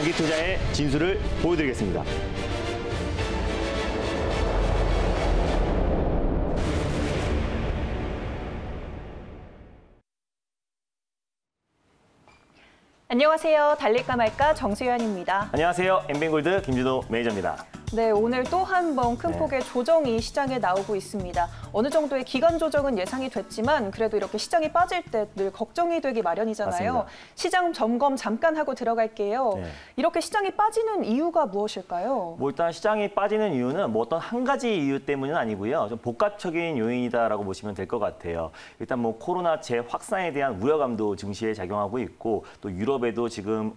장기 투자의 진수를 보여드리겠습니다. 안녕하세요. 달릴까 말까 정수연입니다. 안녕하세요. 엠뱅골드 김준호 매니저입니다. 네, 오늘 또 한 번 큰 폭의 조정이 시장에 나오고 있습니다. 어느 정도의 기간 조정은 예상이 됐지만 그래도 이렇게 시장이 빠질 때 늘 걱정이 되기 마련이잖아요. 맞습니다. 시장 점검 잠깐 하고 들어갈게요. 네. 이렇게 시장이 빠지는 이유가 무엇일까요? 일단 시장이 빠지는 이유는 어떤 한 가지 이유 때문은 아니고요. 좀 복합적인 요인이다라고 보시면 될 것 같아요. 일단 코로나 재확산에 대한 우려감도 증시에 작용하고 있고 또 유럽에도 지금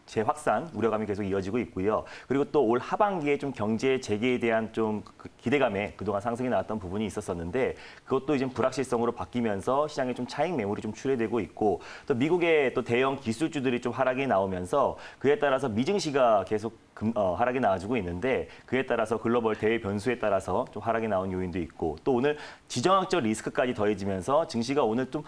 재확산 우려감이 계속 이어지고 있고요. 그리고 또 올 하반기에 좀 경제 재개에 대한 좀 기대감에 그동안 상승이 나왔던 부분이 있었었는데 그것도 이제 불확실성으로 바뀌면서 시장에 좀 차익 매물이 좀 출회되고 있고 또 미국의 또 대형 기술주들이 좀 하락이 나오면서 그에 따라서 미증시가 계속 하락이 나와주고 있는데 그에 따라서 글로벌 대외 변수에 따라서 좀 하락이 나온 요인도 있고 또 오늘 지정학적 리스크까지 더해지면서 증시가 오늘 좀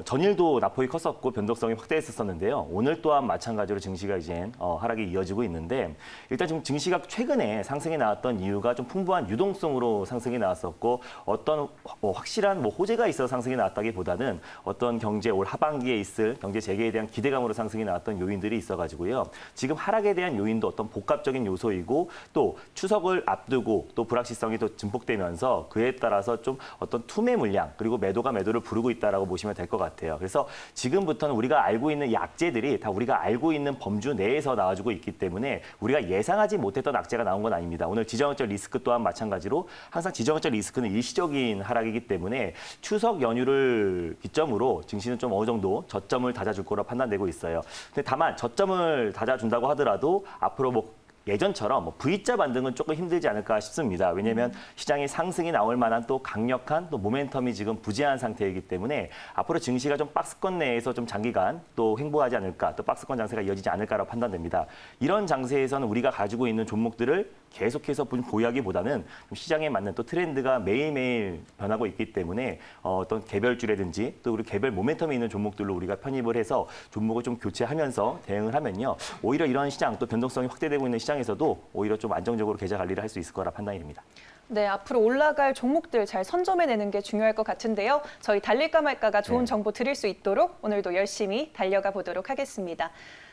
전일도 낙폭이 컸었고 변동성이 확대했었는데요. 오늘 또한 마찬가지로 증시가 이제 하락이 이어지고 있는데 일단 지금 증시가 최근에 상승이 나왔던 이유가 좀 풍부한 유동성으로 상승이 나왔었고 어떤 확실한 호재가 있어서 상승이 나왔다기보다는 어떤 경제 올 하반기에 있을 경제 재개에 대한 기대감으로 상승이 나왔던 요인들이 있어가지고요. 지금 하락에 대한 요인도 어떤 복합적인 요소이고 또 추석을 앞두고 또 불확실성이 또 증폭되면서 그에 따라서 좀 어떤 투매 물량 그리고 매도가 매도를 부르고 있다라고 보시면 될 것 같아요. 그래서 지금부터는 우리가 알고 있는 약재들이 다 우리가 알고 있는 범주 내에서 나와주고 있기 때문에 우리가 예상하지 못했던 악재가 나온 건 아닙니다. 오늘 지정학적 리스크 또한 마찬가지로 항상 지정학적 리스크는 일시적인 하락이기 때문에 추석 연휴를 기점으로 증시는 좀 어느 정도 저점을 다져줄 거라 판단되고 있어요. 근데 다만 저점을 다져준다고 하더라도 앞으로 예전처럼 V자 반등은 조금 힘들지 않을까 싶습니다. 왜냐하면 시장이 상승이 나올 만한 또 강력한 또 모멘텀이 지금 부재한 상태이기 때문에 앞으로 증시가 좀 박스권 내에서 좀 장기간 또 횡보하지 않을까, 또 박스권 장세가 이어지지 않을까라고 판단됩니다. 이런 장세에서는 우리가 가지고 있는 종목들을 계속해서 보유하기보다는 시장에 맞는 또 트렌드가 매일매일 변하고 있기 때문에 어떤 개별주라든지 또 우리 개별 모멘텀이 있는 종목들로 우리가 편입을 해서 종목을 좀 교체하면서 대응을 하면요. 오히려 이런 시장 또 변동성이 확대되고 있는 시장에서도 오히려 좀 안정적으로 계좌 관리를 할 수 있을 거라 판단이 됩니다. 네, 앞으로 올라갈 종목들 잘 선점해내는 게 중요할 것 같은데요. 저희 달릴까 말까가 좋은 정보 드릴 수 있도록 오늘도 열심히 달려가 보도록 하겠습니다.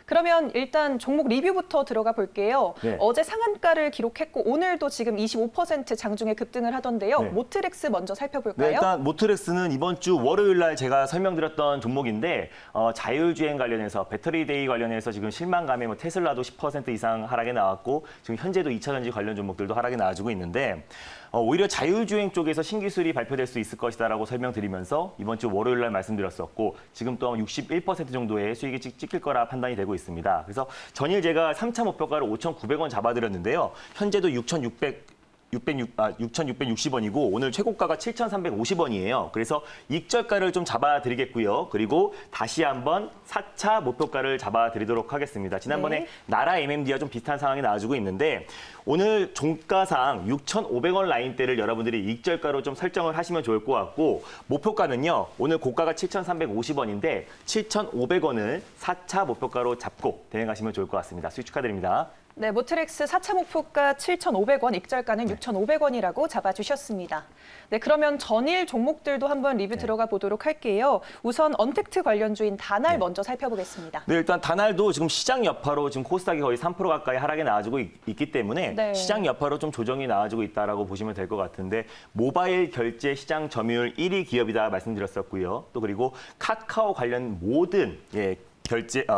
그러면 일단 종목 리뷰부터 들어가 볼게요. 네. 어제 상한가를 기록했고 오늘도 지금 25% 장중에 급등을 하던데요. 네. 모트렉스 먼저 살펴볼까요? 네, 일단 모트렉스는 이번 주 월요일 날 제가 설명드렸던 종목인데 자율주행 관련해서 배터리데이 관련해서 지금 실망감에 테슬라도 10% 이상 하락이 나왔고 지금 현재도 2차전지 관련 종목들도 하락이 나와주고 있는데 오히려 자율주행 쪽에서 신기술이 발표될 수 있을 것이다라고 설명드리면서 이번 주 월요일 날 말씀드렸었고 지금 또 61% 정도의 수익이 찍힐 거라 판단이 되고 있습니다. 그래서 전일 제가 3차 목표가를 5,900원 잡아드렸는데요. 현재도 6,660원이고 오늘 최고가가 7,350원이에요. 그래서 익절가를 좀 잡아드리겠고요. 그리고 다시 한번 4차 목표가를 잡아드리도록 하겠습니다. 지난번에 나라 MMD와 좀 비슷한 상황이 나와주고 있는데 오늘 종가상 6,500원 라인대를 여러분들이 익절가로 좀 설정을 하시면 좋을 것 같고 목표가는요. 오늘 고가가 7,350원인데 7,500원을 4차 목표가로 잡고 대응하시면 좋을 것 같습니다. 수익 축하드립니다. 네, 모트렉스 4차 목표가 7,500원, 익절가는 6,500원이라고 잡아주셨습니다. 네, 그러면 전일 종목들도 한번 리뷰 들어가 보도록 할게요. 우선 언택트 관련주인 다날 먼저 살펴보겠습니다. 네, 일단 다날도 지금 시장 여파로 지금 코스닥이 거의 3% 가까이 하락이 나와주고 있기 때문에 시장 여파로 좀 조정이 나와주고 있다라고 보시면 될 것 같은데 모바일 결제 시장 점유율 1위 기업이다 말씀드렸었고요. 또 그리고 카카오 관련 모든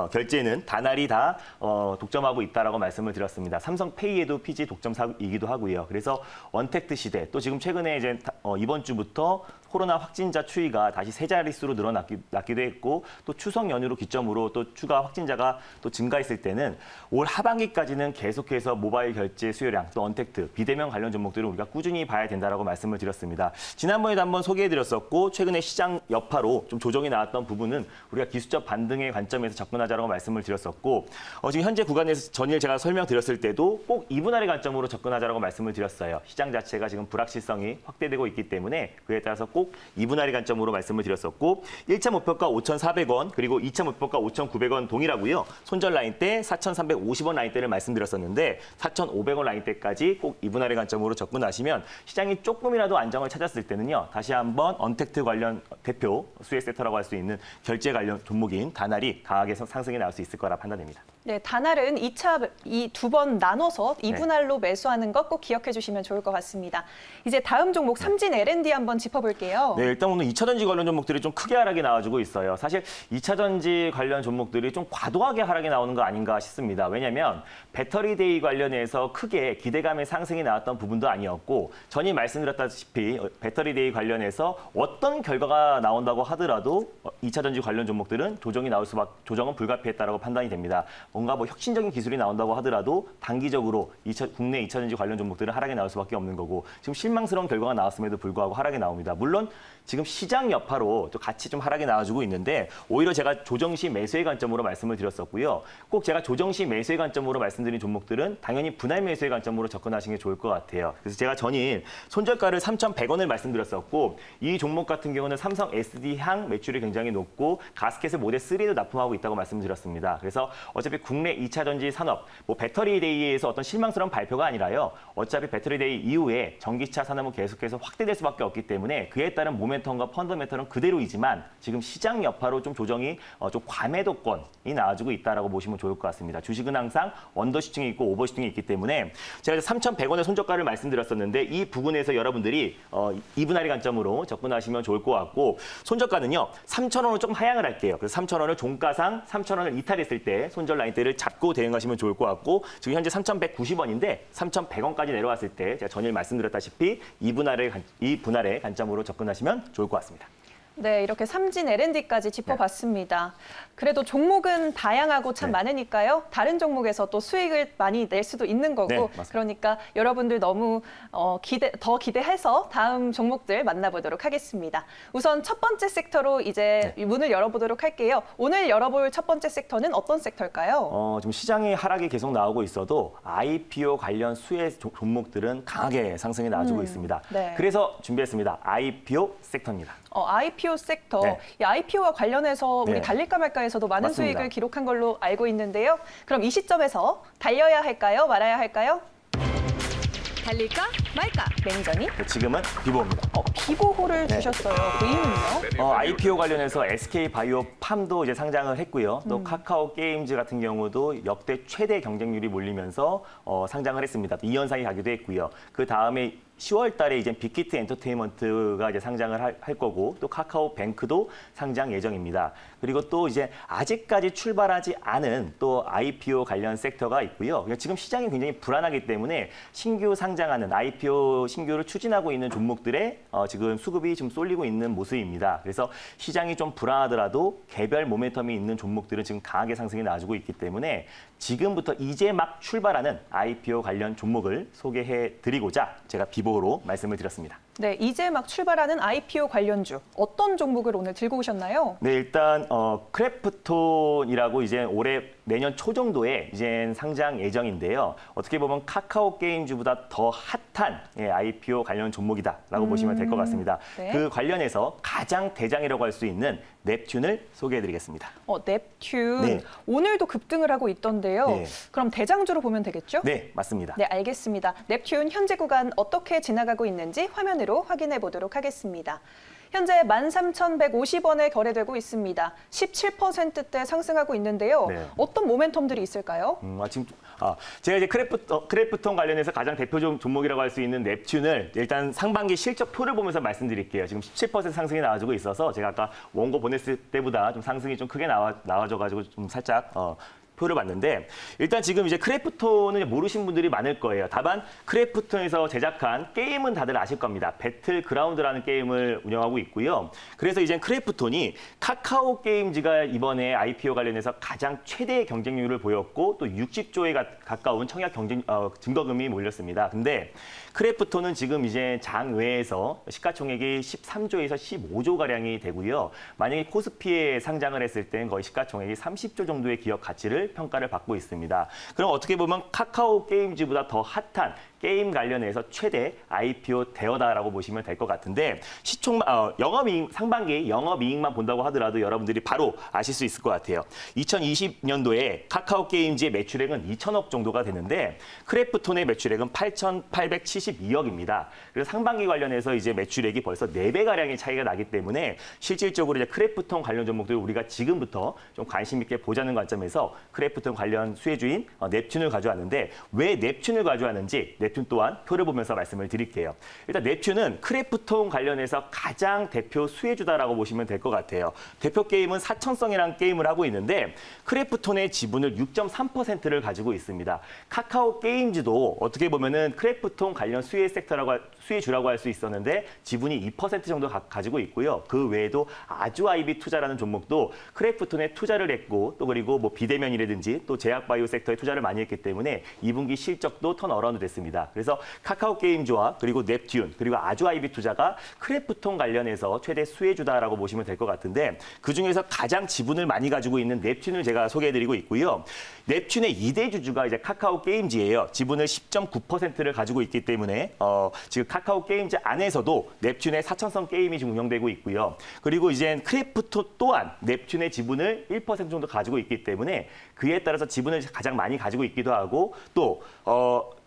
결제는 다날이 다 독점하고 있다라고 말씀을 드렸습니다. 삼성페이에도 PG 독점사이기도 하고요. 그래서 언택트 시대 또 지금 최근에 이제 이번 주부터 코로나 확진자 추이가 다시 세 자릿수로 늘어났기도 했고 또 추석 연휴로 기점으로 또 추가 확진자가 또 증가했을 때는 올 하반기까지는 계속해서 모바일 결제 수요량 또 언택트 비대면 관련 종목들은 우리가 꾸준히 봐야 된다라고 말씀을 드렸습니다. 지난번에도 한번 소개해드렸었고 최근에 시장 여파로 좀 조정이 나왔던 부분은 우리가 기술적 반등의 관점에서 접근하자라고 말씀을 드렸었고 지금 현재 구간에서 전일 제가 설명드렸을 때도 꼭 이분할의 관점으로 접근하자라고 말씀을 드렸어요. 시장 자체가 지금 불확실성이 확대되고 있기 때문에 그에 따라서 꼭 꼭 2분할의 관점으로 말씀을 드렸었고 1차 목표가 5,400원 그리고 2차 목표가 5,900원 동일하고요. 손절 라인대 4,350원 라인대를 말씀드렸었는데 4,500원 라인대까지 꼭 2분할의 관점으로 접근하시면 시장이 조금이라도 안정을 찾았을 때는요. 다시 한번 언택트 관련 대표 수혜 섹터라고 할 수 있는 결제 관련 종목인 다날이 강하게 상승이 나올 수 있을 거라 판단됩니다. 네, 다날은 이 두 번 나눠서 2분할로 매수하는 것 꼭 기억해 주시면 좋을 것 같습니다. 이제 다음 종목 삼진 L&D 한번 짚어볼게요. 네, 일단 오늘 2차 전지 관련 종목들이 좀 크게 하락이 나와주고 있어요. 사실 2차 전지 관련 종목들이 좀 과도하게 하락이 나오는 거 아닌가 싶습니다. 왜냐하면 배터리데이 관련해서 크게 기대감의 상승이 나왔던 부분도 아니었고 전이 말씀드렸다시피 배터리데이 관련해서 어떤 결과가 나온다고 하더라도 2차 전지 관련 종목들은 조정은 불가피했다라고 판단이 됩니다. 뭔가 뭐 혁신적인 기술이 나온다고 하더라도 단기적으로 국내 2차 전지 관련 종목들은 하락이 나올 수밖에 없는 거고 지금 실망스러운 결과가 나왔음에도 불구하고 하락이 나옵니다. 물론 지금 시장 여파로 또 같이 좀 하락이 나와주고 있는데 오히려 제가 조정시 매수의 관점으로 말씀을 드렸었고요. 꼭 제가 조정시 매수의 관점으로 말씀드린 종목들은 당연히 분할 매수의 관점으로 접근하시는 게 좋을 것 같아요. 그래서 제가 전일 손절가를 3,100원을 말씀드렸었고 이 종목 같은 경우는 삼성 SD향 매출이 굉장히 높고 가스켓을 모델 3도 납품하고 있다고 말씀드렸습니다. 그래서 어차피 국내 2차 전지 산업, 뭐 배터리데이에서 어떤 실망스러운 발표가 아니라요. 어차피 배터리데이 이후에 전기차 산업은 계속해서 확대될 수밖에 없기 때문에 그에 따른 모멘텀과 펀더멘털은 그대로이지만 지금 시장 여파로 좀 조정이 좀 과매도권이 나와주고 있다라고 보시면 좋을 것 같습니다. 주식은 항상 언더슈팅이 있고 오버슈팅이 있기 때문에 제가 3,100원의 손절가를 말씀드렸었는데 이 부분에서 여러분들이 2분할의 관점으로 접근하시면 좋을 것 같고 손절가는요. 3,000원을 조금 하향을 할게요. 그래서 3,000원을 종가상 3,000원을 이탈했을 때 손절 라인대를 잡고 대응하시면 좋을 것 같고 지금 현재 3,190원인데 3,100원까지 내려왔을 때 제가 전일 말씀드렸다시피 2분할의 관점으로 접근하시면 좋을 것 같습니다. 네, 이렇게 삼진 L&D까지 짚어봤습니다. 그래도 종목은 다양하고 참 많으니까요. 다른 종목에서 또 수익을 많이 낼 수도 있는 거고 그러니까 여러분들 너무 더 기대해서 다음 종목들 만나보도록 하겠습니다. 우선 첫 번째 섹터로 이제 문을 열어보도록 할게요. 오늘 열어볼 첫 번째 섹터는 어떤 섹터일까요? 지금 시장의 하락이 계속 나오고 있어도 IPO 관련 수혜 종목들은 강하게 상승이 나와주고 있습니다. 네. 그래서 준비했습니다. IPO 섹터입니다. IPO 섹터, 이 IPO와 관련해서 우리 달릴까 말까에서도 많은 맞습니다. 수익을 기록한 걸로 알고 있는데요. 그럼 이 시점에서 달려야 할까요? 말아야 할까요? 달릴까 말까? 매니저님? 지금은 비보입니다. 비보호를 주셨어요. 그 이유는요? IPO 관련해서 SK바이오팜도 이제 상장을 했고요. 또 카카오 게임즈 같은 경우도 역대 최대 경쟁률이 몰리면서 상장을 했습니다. 2연상이 가기도 했고요. 그 다음에 10월 달에 이제 빅히트 엔터테인먼트가 이제 상장을 할 거고 또 카카오 뱅크도 상장 예정입니다. 그리고 또 이제 아직까지 출발하지 않은 또 IPO 관련 섹터가 있고요. 지금 시장이 굉장히 불안하기 때문에 신규 상장하는 IPO 신규를 추진하고 있는 종목들의 지금 수급이 좀 쏠리고 있는 모습입니다. 그래서 시장이 좀 불안하더라도 개별 모멘텀이 있는 종목들은 지금 강하게 상승이 나와주고 있기 때문에 지금부터 이제 막 출발하는 IPO 관련 종목을 소개해드리고자 제가 비보로 말씀을 드렸습니다. 네, 이제 막 출발하는 IPO 관련주 어떤 종목을 오늘 들고 오셨나요? 네, 일단 크래프톤이라고 이제 내년 초 정도에 이제 상장 예정인데요. 어떻게 보면 카카오 게임즈보다 더 핫한 IPO 관련 종목이다라고 보시면 될 것 같습니다. 네. 그 관련해서 가장 대장이라고 할 수 있는 넵튠을 소개해드리겠습니다. 넵튠 네. 오늘도 급등을 하고 있던데요. 네. 그럼 대장주로 보면 되겠죠? 네, 맞습니다. 네, 알겠습니다. 넵튠 현재 구간 어떻게 지나가고 있는지 화면으로 확인해 보도록 하겠습니다. 현재 13,150원에 거래되고 있습니다. 17%대 상승하고 있는데요. 어떤 모멘텀들이 있을까요? 제가 이제 크래프톤 관련해서 가장 대표 종목이라고 할 수 있는 넵튠을 일단 상반기 실적표를 보면서 말씀드릴게요. 지금 17% 상승이 나와주고 있어서 제가 아까 원고 보냈을 때보다 좀 상승이 좀 크게 나와줘가지고 좀 살짝 표를 봤는데 일단 지금 이제 크래프톤을 모르신 분들이 많을 거예요. 다만 크래프톤에서 제작한 게임은 다들 아실 겁니다. 배틀그라운드라는 게임을 운영하고 있고요. 그래서 이제 크래프톤이 카카오 게임즈가 이번에 IPO 관련해서 가장 최대의 경쟁률을 보였고 또 60조에 가까운 청약 증거금이 몰렸습니다. 근데 크래프톤은 지금 이제 장외에서 시가총액이 13조에서 15조 가량이 되고요. 만약에 코스피에 상장을 했을 때는 거의 시가총액이 30조 정도의 기업 가치를 평가를 받고 있습니다. 그럼 어떻게 보면 카카오 게임즈보다 더 핫한 게임 관련해서 최대 IPO 대여다라고 보시면 될 것 같은데 영업이익, 상반기 영업이익만 본다고 하더라도 여러분들이 바로 아실 수 있을 것 같아요. 2020년도에 카카오 게임즈의 매출액은 2천억 정도가 되는데 크래프톤의 매출액은 8,872억입니다. 그래서 상반기 관련해서 이제 매출액이 벌써 4배 가량의 차이가 나기 때문에 실질적으로 이제 크래프톤 관련 종목들을 우리가 지금부터 좀 관심 있게 보자는 관점에서 크래프톤 관련 수혜주인 넵튠을 가져왔는데 왜 넵튠을 가져왔는지 넵튠 또한 표를 보면서 말씀을 드릴게요. 일단 넵튠은 크래프톤 관련해서 가장 대표 수혜주다라고 보시면 될 것 같아요. 대표 게임은 사천성이라는 게임을 하고 있는데 크래프톤의 지분을 6.3%를 가지고 있습니다. 카카오 게임즈도 어떻게 보면은 크래프톤 관련 수혜주라고 할 수 있었는데 지분이 2% 정도 가지고 있고요. 그 외에도 아주아이비 투자라는 종목도 크래프톤에 투자를 했고 또 그리고 뭐 비대면이라든지 또 제약바이오 섹터에 투자를 많이 했기 때문에 2분기 실적도 턴어라운드 됐습니다. 그래서 카카오 게임즈와 그리고 넵튠 그리고 아주아이비 투자가 크래프톤 관련해서 최대 수혜주다라고 보시면 될 것 같은데 그중에서 가장 지분을 많이 가지고 있는 넵튠을 제가 소개해드리고 있고요. 넵튠의 2대 주주가 이제 카카오 게임즈예요. 지분을 10.9%를 가지고 있기 때문에 지금 카카오 게임즈 안에서도 넵튠의 사천성 게임이 지금 운영되고 있고요. 그리고 이제 크래프톤 또한 넵튠의 지분을 1% 정도 가지고 있기 때문에 그에 따라서 지분을 가장 많이 가지고 있기도 하고 또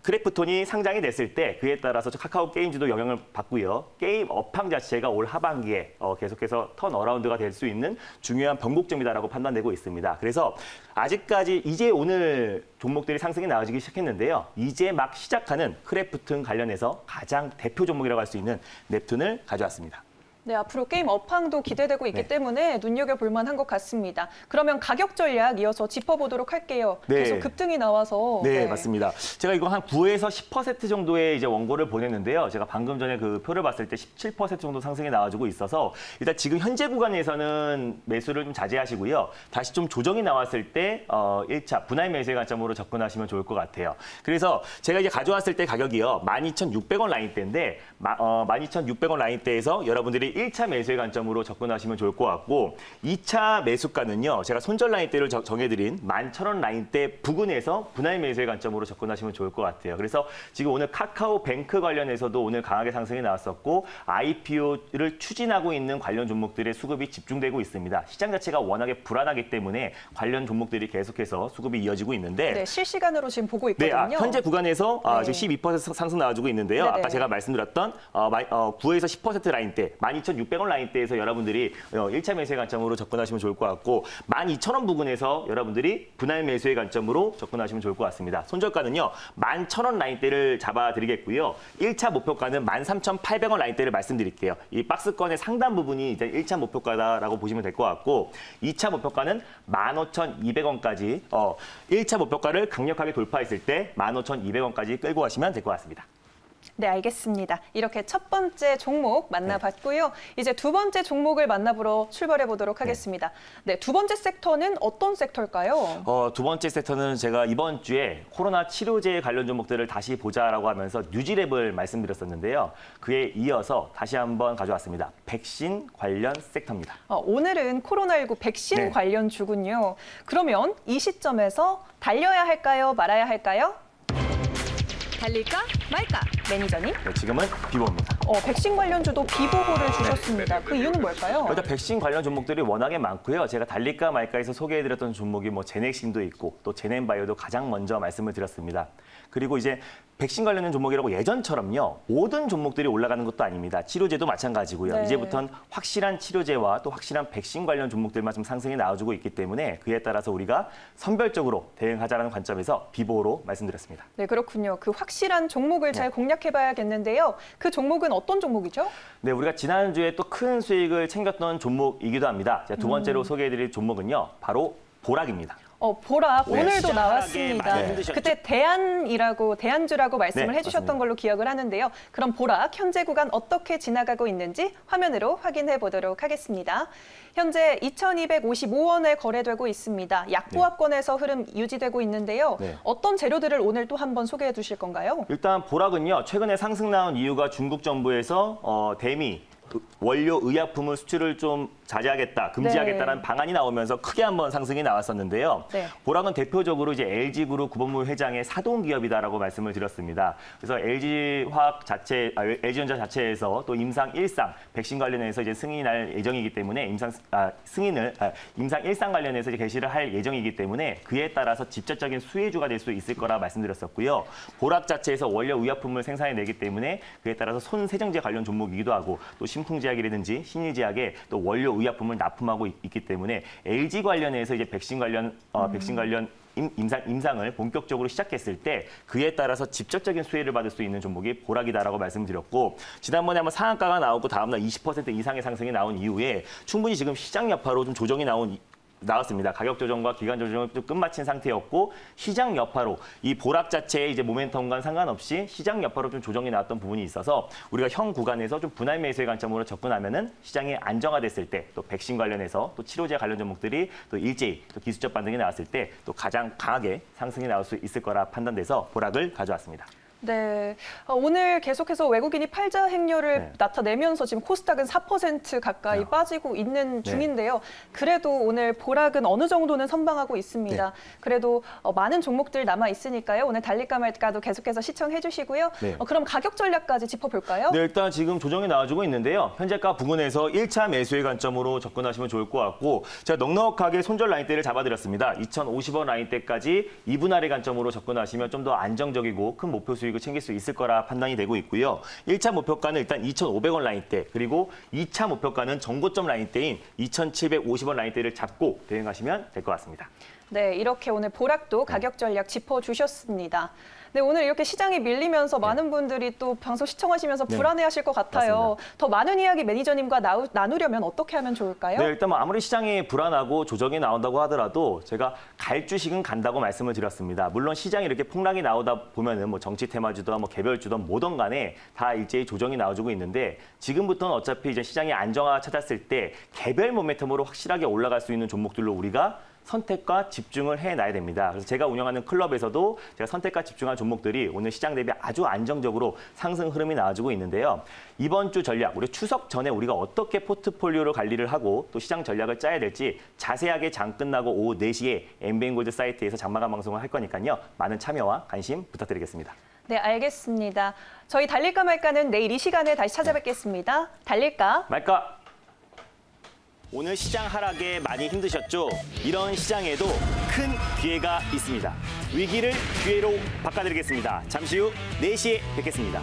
크래프톤이 상장이 됐을 때 그에 따라서 카카오 게임즈도 영향을 받고요. 게임 업황 자체가 올 하반기에 계속해서 턴어라운드가 될 수 있는 중요한 변곡점이다라고 판단되고 있습니다. 그래서 아직까지 이제 오늘 종목들이 상승이 나와지기 시작했는데요. 이제 막 시작하는 크래프톤 관련해서 가장 대표 종목이라고 할 수 있는 넵튠을 가져왔습니다. 네, 앞으로 게임 업황도 기대되고 있기 때문에 눈여겨볼 만한 것 같습니다. 그러면 가격 전략 이어서 짚어보도록 할게요. 네. 계속 급등이 나와서. 네, 맞습니다. 제가 이거 한 9에서 10% 정도의 이제 원고를 보냈는데요. 제가 방금 전에 그 표를 봤을 때 17% 정도 상승이 나와주고 있어서 일단 지금 현재 구간에서는 매수를 좀 자제하시고요. 다시 좀 조정이 나왔을 때 1차 분할 매수의 관점으로 접근하시면 좋을 것 같아요. 그래서 제가 이제 가져왔을 때 가격이요. 12,600원 라인대인데 12,600원 라인대에서 여러분들이 1차 매수의 관점으로 접근하시면 좋을 것 같고 2차 매수가는요. 제가 손절 라인대를 정해드린 11,000원 라인대 부근에서 분할 매수의 관점으로 접근하시면 좋을 것 같아요. 그래서 지금 오늘 카카오뱅크 관련해서도 오늘 강하게 상승이 나왔었고 IPO를 추진하고 있는 관련 종목들의 수급이 집중되고 있습니다. 시장 자체가 워낙에 불안하기 때문에 관련 종목들이 계속해서 수급이 이어지고 있는데 네, 실시간으로 지금 보고 있거든요. 네, 현재 구간에서 지금 12% 상승 나와주고 있는데요. 네네. 아까 제가 말씀드렸던 9에서 10% 라인대 12,600원 라인대에서 여러분들이 1차 매수의 관점으로 접근하시면 좋을 것 같고 12,000원 부근에서 여러분들이 분할 매수의 관점으로 접근하시면 좋을 것 같습니다. 손절가는요. 11,000원 라인대를 잡아드리겠고요. 1차 목표가는 13,800원 라인대를 말씀드릴게요. 이 박스권의 상단 부분이 이제 1차 목표가다라고 보시면 될 것 같고 2차 목표가는 15,200원까지 1차 목표가를 강력하게 돌파했을 때 15,200원까지 끌고 가시면 될 것 같습니다. 네, 알겠습니다. 이렇게 첫 번째 종목 만나봤고요. 이제 두 번째 종목을 만나보러 출발해 보도록 하겠습니다. 네, 두 번째 섹터는 어떤 섹터일까요? 두 번째 섹터는 제가 이번 주에 코로나 치료제 관련 종목들을 다시 보자라고 하면서 뉴지랩을 말씀드렸었는데요. 그에 이어서 다시 한번 가져왔습니다. 백신 관련 섹터입니다. 오늘은 코로나19 백신 관련 주군요. 그러면 이 시점에서 달려야 할까요? 말아야 할까요? 달릴까 말까? 매니저님? 네, 지금은 비보입니다. 백신 관련주도 비보고를 주셨습니다. 그 이유는 뭘까요? 일단 백신 관련 종목들이 워낙에 많고요. 제가 달릴까 말까에서 소개해드렸던 종목이 뭐 제넥신도 있고 또 제넨바이오도 가장 먼저 말씀을 드렸습니다. 그리고 이제 백신 관련된 종목이라고 예전처럼요. 모든 종목들이 올라가는 것도 아닙니다. 치료제도 마찬가지고요. 네. 이제부터는 확실한 치료제와 또 확실한 백신 관련 종목들만 좀 상승이 나와주고 있기 때문에 그에 따라서 우리가 선별적으로 대응하자는 관점에서 비보로 말씀드렸습니다. 네, 그렇군요. 그 확실한 종목을 잘 공략해봐야겠는데요. 그 종목은 어떤 종목이죠? 네, 우리가 지난주에 또 큰 수익을 챙겼던 종목이기도 합니다. 자, 두 번째로 소개해드릴 종목은요. 바로 보락입니다. 보락 네, 오늘도 시장하게 나왔습니다. 많이 힘드셨죠? 그때 대안주라고 말씀을 해주셨던 맞습니다. 걸로 기억을 하는데요. 그럼 보락 현재 구간 어떻게 지나가고 있는지 화면으로 확인해 보도록 하겠습니다. 현재 2,255원에 거래되고 있습니다. 약보합권에서 흐름 유지되고 있는데요. 네. 어떤 재료들을 오늘 또 한번 소개해 주실 건가요? 일단 보락은요. 최근에 상승 나온 이유가 중국 정부에서 대미 원료 의약품을 수출을 좀 자제하겠다, 금지하겠다는 네. 방안이 나오면서 크게 한번 상승이 나왔었는데요. 네. 보락은 대표적으로 이제 LG그룹 구본무 회장의 사동 기업이다라고 말씀을 드렸습니다. 그래서 LG전자 자체에서 또 임상 1상 백신 관련해서 이제 승인이 날 예정이기 때문에 임상 1상 관련해서 이제 개시를 할 예정이기 때문에 그에 따라서 직접적인 수혜주가 될 수 있을 거라 말씀드렸었고요. 보락 자체에서 원료 의약품을 생산해내기 때문에 그에 따라서 손세정제 관련 종목이기도 하고 또 신풍제약이라든지 신일제약에 또 원료 의약품을 납품하고 있기 때문에 LG 관련해서 이제 백신 관련 임상을 본격적으로 시작했을 때 그에 따라서 직접적인 수혜를 받을 수 있는 종목이 보락이다라고 말씀드렸고 지난번에 한번 상한가가 나오고 다음날 20% 이상의 상승이 나온 이후에 충분히 지금 시장 여파로 좀 조정이 나왔습니다. 가격 조정과 기간 조정을 좀 끝마친 상태였고 시장 여파로 이 보락 자체의 이제 모멘텀과 상관없이 시장 여파로 좀 조정이 나왔던 부분이 있어서 우리가 형 구간에서 좀 분할 매수의 관점으로 접근하면은 시장이 안정화됐을 때 또 백신 관련해서 또 치료제 관련 종목들이 또 일제히 또 기술적 반등이 나왔을 때 또 가장 강하게 상승이 나올 수 있을 거라 판단돼서 보락을 가져왔습니다. 네, 오늘 계속해서 외국인이 팔자 행렬을 나타내면서 지금 코스닥은 4% 가까이 빠지고 있는 중인데요. 그래도 오늘 보락은 어느 정도는 선방하고 있습니다. 그래도 많은 종목들 남아 있으니까요. 오늘 달릴까 말까도 계속해서 시청해 주시고요. 그럼 가격 전략까지 짚어볼까요? 네, 일단 지금 조정이 나와주고 있는데요. 현재가 부근에서 1차 매수의 관점으로 접근하시면 좋을 것 같고 제가 넉넉하게 손절 라인대를 잡아드렸습니다. 2,050원 라인대까지 2분할의 관점으로 접근하시면 좀 더 안정적이고 큰 목표 수익을 챙길 수 있을 거라 판단이 되고 있고요. 1차 목표가는 일단 2,500원 라인대 그리고 2차 목표가는 전고점 라인대인 2,750원 라인대를 잡고 대응하시면 될 것 같습니다. 네, 이렇게 오늘 보락도 가격 전략 짚어주셨습니다. 네, 오늘 이렇게 시장이 밀리면서 많은 분들이 또 방송 시청하시면서 불안해하실 것 같아요. 맞습니다. 더 많은 이야기 매니저님과 나누려면 어떻게 하면 좋을까요? 네, 일단 뭐 아무리 시장이 불안하고 조정이 나온다고 하더라도 제가 갈 주식은 간다고 말씀을 드렸습니다. 물론 시장이 이렇게 폭락이 나오다 보면은 뭐 정치 테마주든 뭐 개별주든 뭐든 간에 다 일제히 조정이 나와주고 있는데 지금부터는 어차피 이제 시장이 안정화 찾았을 때 개별 모멘텀으로 확실하게 올라갈 수 있는 종목들로 우리가 선택과 집중을 해놔야 됩니다. 그래서 제가 운영하는 클럽에서도 제가 선택과 집중한 종목들이 오늘 시장 대비 아주 안정적으로 상승 흐름이 나와주고 있는데요. 이번 주 전략, 우리 추석 전에 우리가 어떻게 포트폴리오를 관리를 하고 또 시장 전략을 짜야 될지 자세하게 장 끝나고 오후 4시에 MBN골드 사이트에서 장마감 방송을 할 거니까요. 많은 참여와 관심 부탁드리겠습니다. 네, 알겠습니다. 저희 달릴까 말까는 내일 이 시간에 다시 찾아뵙겠습니다. 달릴까? 말까? 오늘 시장 하락에 많이 힘드셨죠? 이런 시장에도 큰 기회가 있습니다. 위기를 기회로 바꿔드리겠습니다. 잠시 후 4시에 뵙겠습니다.